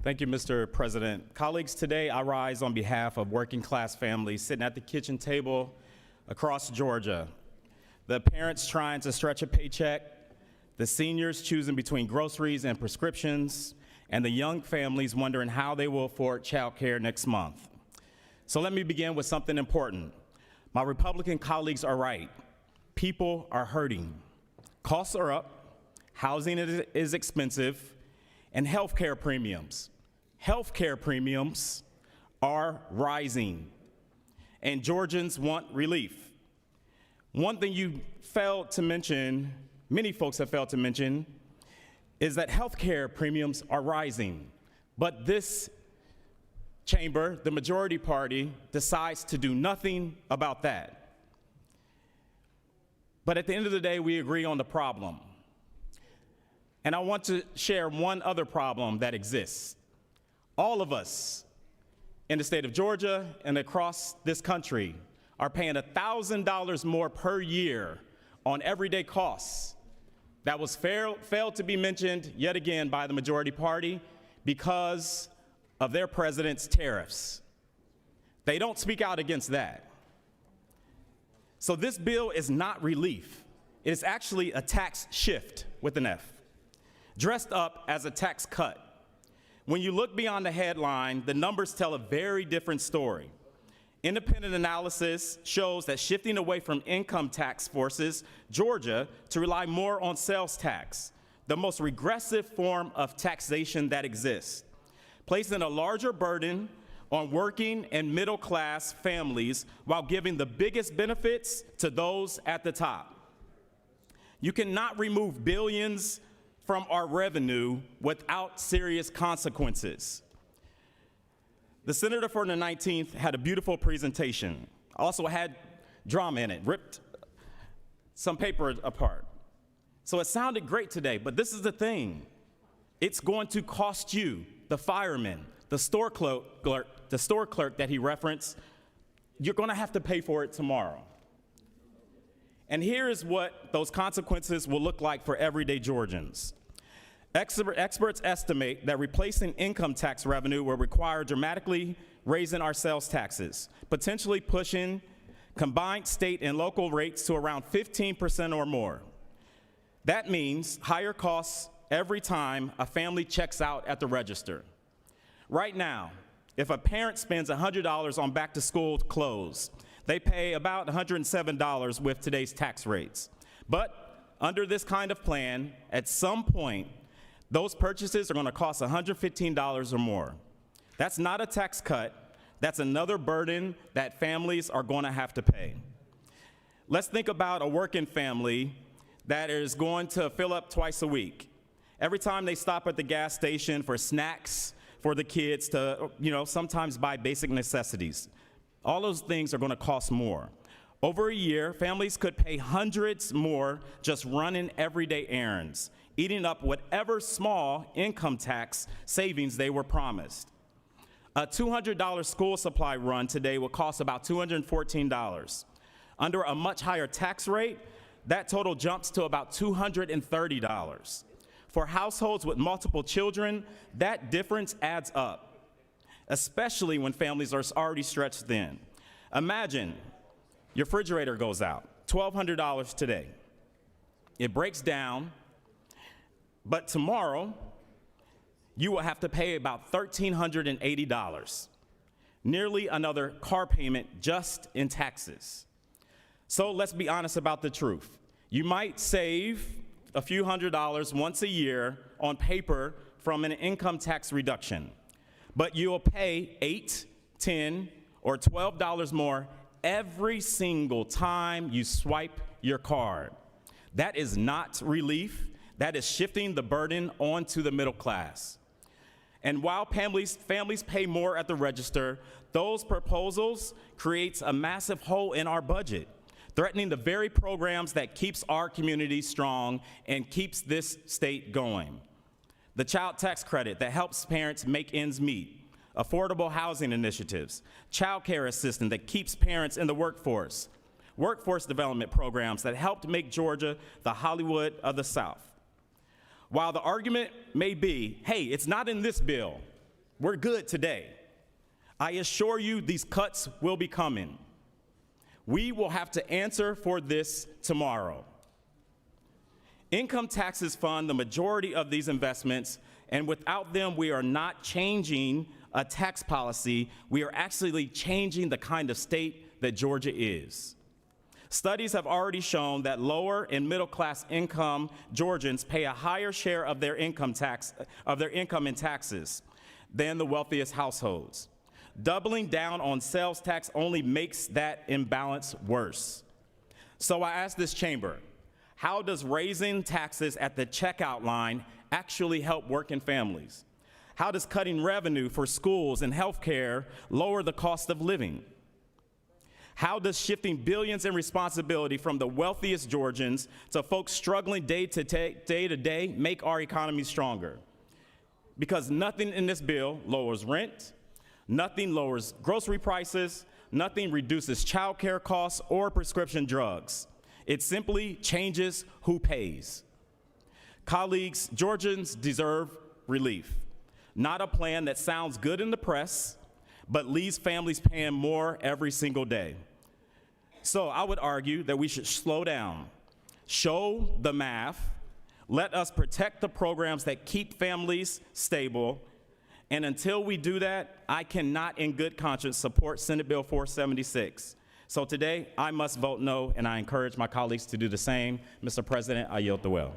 Thank you, Mr. President. Colleagues, today I rise on behalf of working class families sitting at the kitchen table across Georgia. The parents trying to stretch a paycheck, the seniors choosing between groceries and prescriptions, and the young families wondering how they will afford child care next month. So let me begin with something important. My Republican colleagues are right. People are hurting. Costs are up, housing is expensive, and healthcare premiums are rising, and Georgians want relief. One thing you failed to mention, many folks have failed to mention, is that healthcare premiums are rising, but this chamber, the majority party, decides to do nothing about that. But at the end of the day, we agree on the problem. And I want to share one other problem that exists. All of us in the state of Georgia and across this country are paying $1,000 more per year on everyday costs. That was failed to be mentioned yet again by the majority party because of their president's tariffs. They don't speak out against that. So this bill is not relief. It is actually a tax shift with an F, dressed up as a tax cut. When you look beyond the headline, the numbers tell a very different story. Independent analysis shows that shifting away from income tax forces Georgia to rely more on sales tax, the most regressive form of taxation that exists, placing a larger burden on working and middle-class families while giving the biggest benefits to those at the top. You cannot remove billions from our revenue without serious consequences. The senator for the 19th had a beautiful presentation. Also had drama in it, ripped some paper apart. So it sounded great today, but this is the thing. It's going to cost you, the fireman, the store clerk that he referenced. You're going to have to pay for it tomorrow. And here is what those consequences will look like for everyday Georgians. Experts estimate that replacing income tax revenue will require dramatically raising our sales taxes, potentially pushing combined state and local rates to around 15% or more. That means higher costs every time a family checks out at the register. Right now, if a parent spends $100 on back-to-school clothes, they pay about $107 with today's tax rates. But under this kind of plan, at some point, those purchases are going to cost $115 or more. That's not a tax cut. That's another burden that families are going to have to pay. Let's think about a working family that is going to fill up twice a week. Every time they stop at the gas station for snacks for the kids to, sometimes buy basic necessities. All those things are going to cost more. Over a year, families could pay hundreds more just running everyday errands, eating up whatever small income tax savings they were promised. A $200 school supply run today will cost about $214. Under a much higher tax rate, that total jumps to about $230. For households with multiple children, that difference adds up, especially when families are already stretched thin. Imagine your refrigerator goes out, $1,200 today. It breaks down, but tomorrow you will have to pay about $1,380, nearly another car payment just in taxes. So let's be honest about the truth. You might save a few $100s once a year on paper from an income tax reduction, but you'll pay $8, $10, or $12 more every single time you swipe your card. That is not relief. That is shifting the burden onto the middle class. And while families pay more at the register, those proposals creates a massive hole in our budget, threatening the very programs that keeps our community strong and keeps this state going. The child tax credit that helps parents make ends meet, affordable housing initiatives, child care assistance that keeps parents in the workforce, workforce development programs that helped make Georgia the Hollywood of the South. While the argument may be, hey, it's not in this bill, We're good today. I assure you these cuts will be coming. We will have to answer for this tomorrow. Income taxes fund the majority of these investments, and without them, we are not changing a tax policy. We are actually changing the kind of state that Georgia is. Studies have already shown that lower and middle class income Georgians pay a higher share of their income in taxes than the wealthiest households. Doubling down on sales tax only makes that imbalance worse. So I ask this chamber, how does raising taxes at the checkout line actually help working families? How does cutting revenue for schools and healthcare lower the cost of living? How does shifting billions in responsibility from the wealthiest Georgians to folks struggling day to day make our economy stronger? Because nothing in this bill lowers rent, nothing lowers grocery prices, nothing reduces child care costs or prescription drugs. It simply changes who pays. Colleagues, Georgians deserve relief, not a plan that sounds good in the press, but leaves families paying more every single day. So I would argue that we should slow down, show the math, let us protect the programs that keep families stable, and until we do that, I cannot in good conscience support Senate Bill 476. So today, I must vote no, and I encourage my colleagues to do the same. Mr. President, I yield the will.